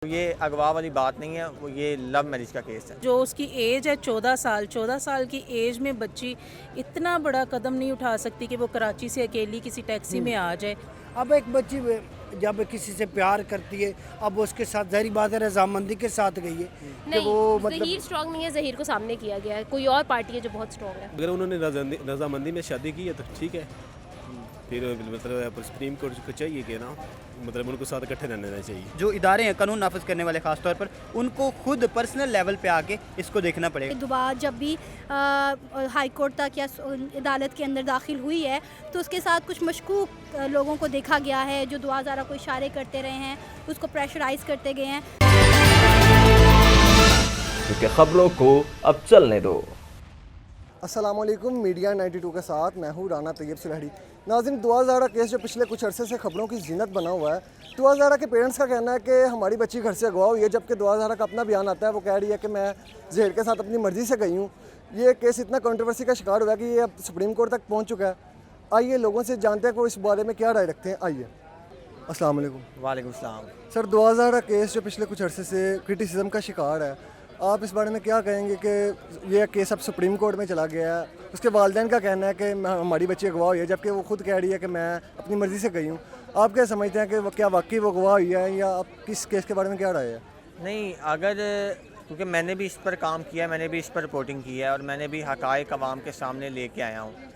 یہ اغوا والی بات نہیں ہے، وہ یہ لو میرج کا کیس ہے۔ جو اس کی ایج ہے 14 سال کی ایج میں بچی اتنا بڑا قدم نہیں اٹھا سکتی کہ وہ کراچی سے اکیلی کسی ٹیکسی میں آ جائے۔ اب ایک بچی جب کسی سے پیار کرتی ہے، اب اس کے ساتھ ظاہری بات ہے رضامندی کے ساتھ گئی ہے کہ وہ نہیں، ظہیر اسٹرانگ نہیں ہے، ظہیر کو سامنے کیا گیا ہے، کوئی اور پارٹی ہے جو بہت اسٹرانگ ہے۔ اگر انہوں نے رضامندی میں شادی کی ہے تو ٹھیک ہے، پھر مطلب سپریم کورٹ کو چاہیے کہ نا مطلب ان کو ساتھ اکٹھے رہنا چاہیے۔ جو ادارے ہیں قانون نافذ کرنے والے خاص طور پر، ان کو خود پرسنل لیول پہ آ کے اس کو دیکھنا پڑے گا۔ دوبارہ جب بھی ہائی کورٹ تک یا عدالت کے اندر داخل ہوئی ہے تو اس کے ساتھ کچھ مشکوک لوگوں کو دیکھا گیا ہے جو دعا زارہ کو اشارے کرتے رہے ہیں، اس کو پریشرائز کرتے گئے ہیں۔ کیونکہ خبروں کو اب چلنے دو۔ السلام علیکم، میڈیا 92 کے ساتھ میں ہوں رانا طیب سلہڑی۔ ناظرین، دعا زہرا کیس جو پچھلے کچھ عرصے سے خبروں کی زینت بنا ہوا ہے، دعا زہرا کے پیرنٹس کا کہنا ہے کہ ہماری بچی گھر سے اغوا ہوئی ہے، جبکہ دعا زہرا کا اپنا بیان آتا ہے، وہ کہہ رہی ہے کہ میں ظہیر کے ساتھ اپنی مرضی سے گئی ہوں۔ یہ کیس اتنا کنٹروورسی کا شکار ہوا ہے کہ یہ اب سپریم کورٹ تک پہنچ چکا ہے۔ آئیے لوگوں سے جانتے ہیں کہ وہ اس بارے میں کیا رائے رکھتے ہیں۔ آئیے۔ السلام علیکم۔ وعلیکم السلام۔ سر، دعا زہرا کیس جو پچھلے کچھ عرصے سے کرٹیسزم کا شکار ہے، آپ اس بارے میں کیا کہیں گے کہ یہ کیس اب سپریم کورٹ میں چلا گیا ہے؟ اس کے والدین کا کہنا ہے کہ ہماری بچی اغوا ہوئی ہے، جبکہ وہ خود کہہ رہی ہے کہ میں اپنی مرضی سے گئی ہوں۔ آپ کیا سمجھتے ہیں کہ کیا واقعی وہ اغوا ہوئی ہے، یا آپ کس کیس کے بارے میں کیا رائے ہے؟ نہیں، اگر کیونکہ میں نے بھی اس پر کام کیا ہے، میں نے بھی اس پر رپورٹنگ کی ہے، اور میں نے بھی حقائق عوام کے سامنے لے کے آیا ہوں۔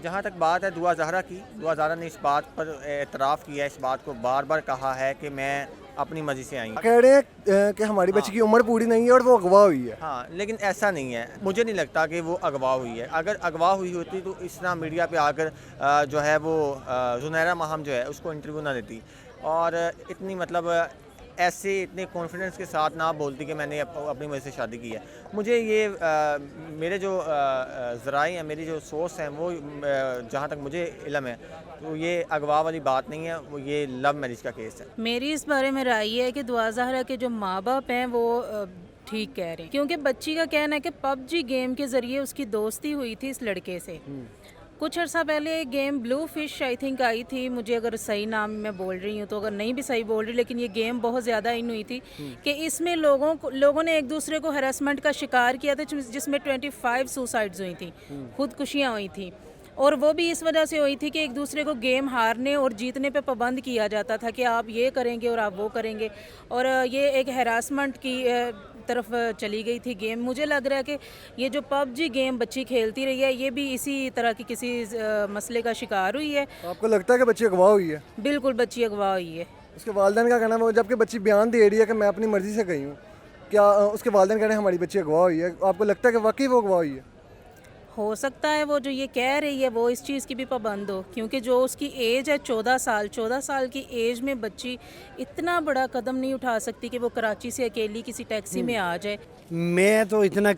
جہاں تک بات ہے دعا زہرا کی، دعا زہرا نے اس بات پر اعتراف کیا ہے، اس بات کو بار بار کہا ہے کہ میں اپنی مرضی سے آئی ہوں۔ کہہ رہے ہیں کہ ہماری بچی کی عمر پوری نہیں ہے اور وہ اغوا ہوئی ہے۔ ہاں، لیکن ایسا نہیں ہے، مجھے نہیں لگتا کہ وہ اغوا ہوئی ہے۔ اگر اغوا ہوئی ہوتی تو اس طرح میڈیا پہ آ کر جو ہے وہ زنیرہ ماہم جو ہے اس کو انٹرویو نہ دیتی، اور اتنی مطلب ایسے اتنے کانفیڈنس کے ساتھ نہ بولتی کہ میں نے اپنی مرضی سے شادی کی ہے۔ مجھے یہ میرے جو ذرائع ہیں، میری جو سورس ہیں، وہ جہاں تک مجھے علم ہے تو یہ اغوا والی بات نہیں ہے، وہ یہ لو میرج کا کیس ہے۔ میری اس بارے میں رائے یہ ہے کہ دعا زہرا کے جو ماں باپ ہیں وہ ٹھیک کہہ رہے ہیں، کیونکہ بچی کا کہنا ہے کہ پب جی گیم کے ذریعے اس کی دوستی ہوئی تھی اس لڑکے سے۔ کچھ عرصہ پہلے ایک game blue fish I think آئی تھی، مجھے اگر صحیح نام میں بول رہی ہوں تو، اگر نہیں بھی صحیح بول رہی، لیکن یہ گیم بہت زیادہ ان ہوئی تھی کہ اس میں لوگوں نے ایک دوسرے کو ہراسمنٹ کا شکار کیا تھا، جس میں 25 سوسائڈز ہوئی تھیں، خودکشیاں ہوئی تھیں، اور وہ بھی اس وجہ سے ہوئی تھی کہ ایک دوسرے کو گیم ہارنے اور جیتنے پہ پابند کیا جاتا تھا کہ آپ یہ کریں گے اور آپ وہ کریں گے، اور یہ ایک ہراسمنٹ کی طرف چلی گئی تھی گیم۔ مجھے لگ رہا ہے کہ یہ جو پب جی گیم بچی کھیلتی رہی ہے، یہ بھی اسی طرح کی کسی مسئلے کا شکار ہوئی ہے۔ آپ کو لگتا ہے کہ بچی اغوا ہوئی ہے؟ بالکل بچی اغوا ہوئی ہے۔ اس کے والدین کا کہنا ہے، وہ جبکہ بچی بیان دے رہی ہے کہ میں اپنی مرضی سے گئی ہوں، کیا اس کے والدین کہہ رہے ہیں ہماری بچی اغوا ہوئی ہے؟ آپ کو لگتا ہے کہ واقعی وہ اغوا ہوئی ہے؟ ہو سکتا ہے وہ جو یہ کہہ رہی ہے وہ اس چیز کی بھی پابند ہو، کیونکہ جو اس کی ایج ہے 14 سال کی ایج میں بچی اتنا بڑا قدم نہیں اٹھا سکتی کہ وہ کراچی سے اکیلی کسی ٹیکسی میں آ جائے۔ میں تو اتنا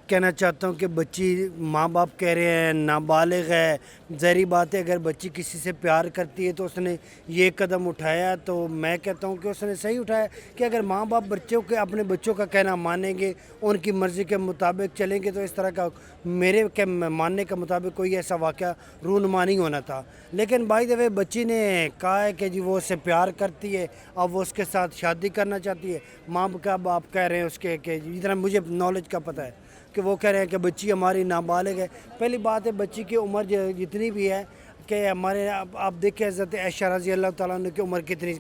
کہنا چاہتا ہوں کہ بچی، ماں باپ کہہ رہے ہیں نابالغ ہے، ظاہری بات ہے اگر بچی کسی سے پیار کرتی ہے تو اس نے یہ قدم اٹھایا، تو میں کہتا ہوں کہ اس نے صحیح اٹھایا کہ اگر ماں باپ اپنے بچوں کا کہنا مانیں گے، ان کی مرضی کے مطابق چلیں گے، تو اس طرح کا میرے ماننے کے مطابق کوئی ایسا واقعہ رونما نہیں ہونا تھا۔ لیکن بائی دا وے بچی نے کہا ہے کہ جی وہ اس سے پیار کرتی ہے، اب وہ اس کے ساتھ شادی کرنا چاہتی ہے۔ ماں باپ کہہ رہے ہیں اس کے کہ جتنا مجھے نالج کا پتہ ہے کہ وہ کہہ رہے ہیں کہ بچی ہماری نابالغ ہے۔ پہلی بات ہے بچی کی عمر جتنی بھی ہے کہ ہمارے آپ دیکھیں حضرت عائشہ رضی اللہ تعالیٰ عنہ کی عمر کتنی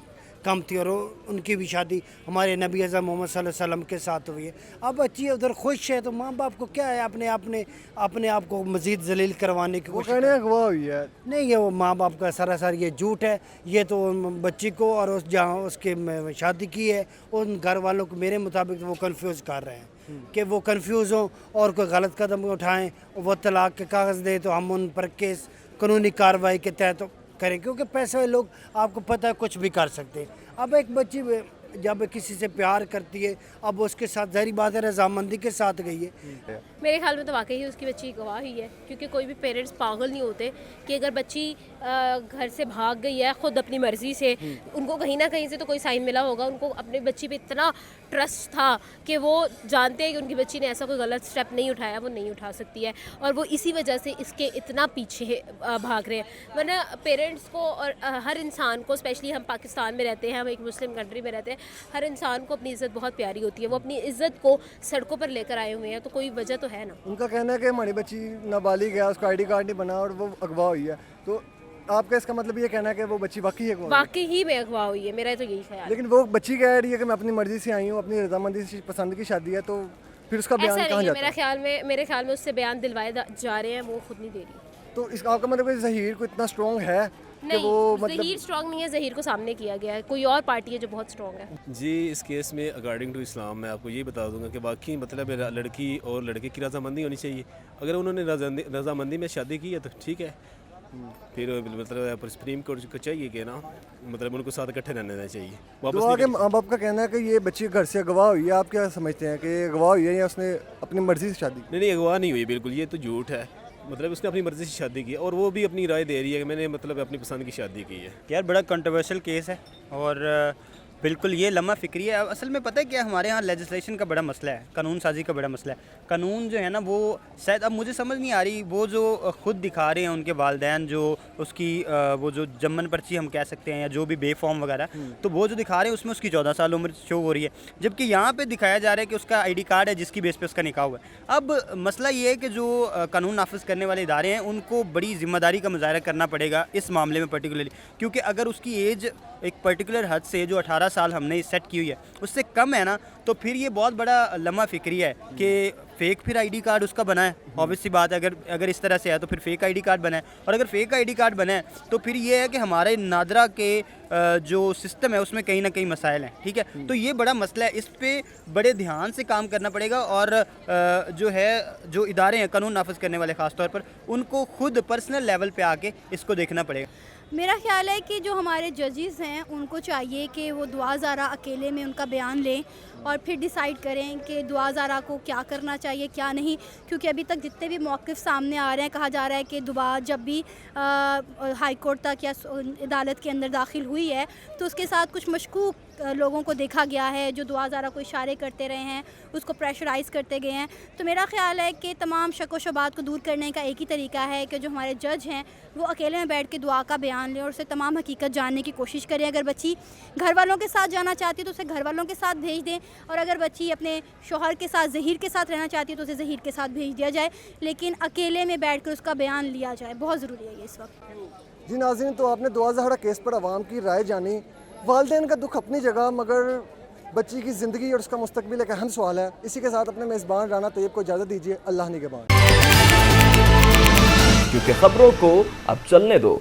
کم تھی، اور ان کی بھی شادی ہمارے نبی اعظم محمد صلی اللہ علیہ وسلم کے ساتھ ہوئی ہے۔ اب بچی ادھر خوش ہے تو ماں باپ کو کیا ہے اپنے آپ کو مزید ذلیل کروانے کی کوشش؟ اغوا ہوئی ہے؟ نہیں، یہ وہ ماں باپ کا سراسر یہ جھوٹ ہے۔ یہ تو بچی کو اور جہاں اس کے شادی کی ہے ان گھر والوں کو میرے مطابق وہ کنفیوز کر رہے ہیں کہ وہ کنفیوز ہوں اور کوئی غلط قدم اٹھائیں، وہ طلاق کے کاغذ دیں تو ہم ان پر کیس قانونی کارروائی کے تحت کریں، کیونکہ پیسے والے لوگ آپ کو پتہ ہے کچھ بھی کر سکتے ہیں۔ اب ایک بچی جب کسی سے پیار کرتی ہے، اب اس کے ساتھ ظاہری بات ہے رضامندی کے ساتھ گئی ہے۔ میرے خیال میں تو واقعی اس کی بچی گواہ ہوئی ہے، کیونکہ کوئی بھی پیرنٹس پاگل نہیں ہوتے کہ اگر بچی گھر سے بھاگ گئی ہے خود اپنی مرضی سے. ان کو کہیں نہ کہیں سے تو کوئی سائن ملا ہوگا, ان کو اپنی بچی پہ اتنا ٹرسٹ تھا کہ وہ جانتے ہیں کہ ان کی بچی نے ایسا کوئی غلط اسٹیپ نہیں اٹھایا, وہ نہیں اٹھا سکتی ہے, اور وہ اسی وجہ سے اس کے اتنا پیچھے بھاگ رہے ہیں. ورنہ پیرنٹس کو اور ہر انسان کو, اسپیشلی ہم پاکستان میں رہتے ہیں, ہم ایک مسلم کنٹری میں رہتے ہیں, ہر انسان کو اپنی عزت بہت پیاری ہوتی ہے. وہ اپنی عزت کو سڑکوں پر لے کر آئے ہوئے ہیں, تو کوئی وجہ تو ہے نا. ان کا کہنا ہے کہ ہماری بچی نابالغ ہے, اس کا آئی ڈی کارڈ نہیں بنا اور وہ اغوا ہوئی ہے, تو آپ کا اس کا مطلب یہ کہنا ہے کہ وہ بچی واقعی اغوا ہوئی ہے؟ واقعی ہی میں اغوا ہوئی ہے, میرا تو یہی خیال ہے. لیکن وہ بچی کہہ رہی ہے کہ میں اپنی مرضی سے آئی ہوں, اپنی رضامندی سے, پسند کی شادی ہے, تو پھر اس کا بیان ایسا کہاں نہیں ہے, جاتا ہے؟ میرے خیال میں اس سے بیان دلوائے جا رہے ہیں, وہ خود نہیں دے رہی. تو اس آپ کا مطلب کہ ظہیر کو اتنا اسٹرانگ ہے کہ وہ نہیں, مطلب ظہیر اسٹرانگ نہیں ہے, ظہیر کو سامنے کیا گیا ہے, کوئی اور پارٹی ہے جو بہت اسٹرانگ ہے. جی اس کیس میں اکارڈنگ ٹو اسلام میں آپ کو یہ بتا دوں گا کہ واقعی مطلب لڑکی اور لڑکے کی رضامندی ہونی چاہیے. اگر انہوں نے رضامندی میں شادی کی ہے تو ٹھیک ہے, پھر مطلب سپریم کورٹ کو چاہیے کہ نا مطلب ان کو ساتھ اکٹھے رہنا چاہیے. واپس دعا کے ماں باپ کا کہنا ہے کہ یہ بچی گھر سے اغوا ہوئی ہے, آپ کیا سمجھتے ہیں کہ یہ اغوا ہوئی ہے یا اس نے اپنی مرضی سے شادی کی؟ نہیں اغوا نہیں ہوئی بالکل, یہ تو جھوٹ ہے. مطلب اس نے اپنی مرضی سے شادی کی اور وہ بھی اپنی رائے دے رہی ہے کہ میں نے مطلب اپنی پسند کی شادی کی ہے. یار بڑا کنٹروورشل کیس ہے اور بالکل یہ لمحہ فکری ہے. اصل میں پتہ ہے کیا, ہمارے ہاں لیجسلیشن کا بڑا مسئلہ ہے, قانون سازی کا بڑا مسئلہ ہے. قانون جو ہے نا وہ شاید اب مجھے سمجھ نہیں آ رہی, وہ جو خود دکھا رہے ہیں ان کے والدین, جو اس کی وہ جو جمن پرچی ہم کہہ سکتے ہیں یا جو بھی بے فارم وغیرہ, تو وہ جو دکھا رہے ہیں اس میں اس کی 14 سال عمر شو ہو رہی ہے, جبکہ یہاں پہ دکھایا جا رہا ہے کہ اس کا آئی ڈی کارڈ ہے جس کی بیس پہ اس کا نکاح ہوا ہے. اب مسئلہ یہ ہے کہ جو قانون نافذ کرنے والے ادارے ہیں ان کو بڑی ذمہ داری کا مظاہرہ کرنا پڑے گا اس معاملے میں پرٹیکولرلی, کیونکہ اگر اس کی ایج ایک پرٹیکولر حد سے جو 18 سال ہم نے سیٹ کی ہوئی ہے اس سے کم ہے نا, تو پھر یہ بہت بڑا لمحہ فکری ہے کہ فیک پھر آئی ڈی کارڈ اس کا بنا ہے. obvious سی بات ہے, اگر اس طرح سے ہے تو پھر فیک آئی ڈی کارڈ بنا ہے, اور اگر فیک آئی ڈی کارڈ بنا ہے تو پھر یہ ہے کہ ہمارے نادرا کے جو سسٹم ہے اس میں کہیں نہ کہیں مسائل ہیں. ٹھیک ہے, تو یہ بڑا مسئلہ ہے, اس پہ بڑے دھیان سے کام کرنا پڑے گا, اور جو ہے جو ادارے ہیں قانون نافذ کرنے والے خاص طور پر, ان کو خود پرسنل لیول پہ آ کے اس کو دیکھنا پڑے گا. میرا خیال ہے کہ جو ہمارے ججز ہیں ان کو چاہیے کہ وہ دعا زارا اکیلے میں ان کا بیان لیں اور پھر ڈیسائیڈ کریں کہ دعا زارا کو کیا کرنا چاہیے کیا نہیں, کیونکہ ابھی تک جتنے بھی موقف سامنے آ رہے ہیں کہا جا رہا ہے کہ دعا جب بھی ہائی کورٹ تک یا عدالت کے اندر داخل ہوئی ہے تو اس کے ساتھ کچھ مشکوک لوگوں کو دیکھا گیا ہے جو دعا زارا کو اشارے کرتے رہے ہیں, اس کو پریشرائز کرتے گئے ہیں. تو میرا خیال ہے کہ تمام شک و شبہات کو دور کرنے کا ایک ہی طریقہ ہے کہ جو ہمارے جج ہیں وہ اکیلے میں بیٹھ کے دعا کا بیان لیں اور اسے تمام حقیقت جاننے کی کوشش کریں. اگر بچی گھر والوں کے ساتھ جانا چاہتی ہے تو اسے گھر والوں کے ساتھ بھیج دیں, اور اگر بچی اپنے شوہر کے ساتھ ظہیر کے ساتھ رہنا چاہتی ہے تو اسے ظہیر کے ساتھ بھیج دیا جائے, لیکن اکیلے میں بیٹھ کر اس کا بیان لیا جائے. بہت ضروری ہے یہ اس وقت. جی ناظرین, تو آپ نے دعا زہرا کیس پر عوام کی رائے جانی. والدین کا دکھ اپنی جگہ, مگر بچی کی زندگی اور اس کا مستقبل ایک اہم سوال ہے. اسی کے ساتھ اپنے میزبان رانا طیب کو اجازت دیجیے. اللہ نگہبان. کیونکہ خبروں کو اب چلنے دو.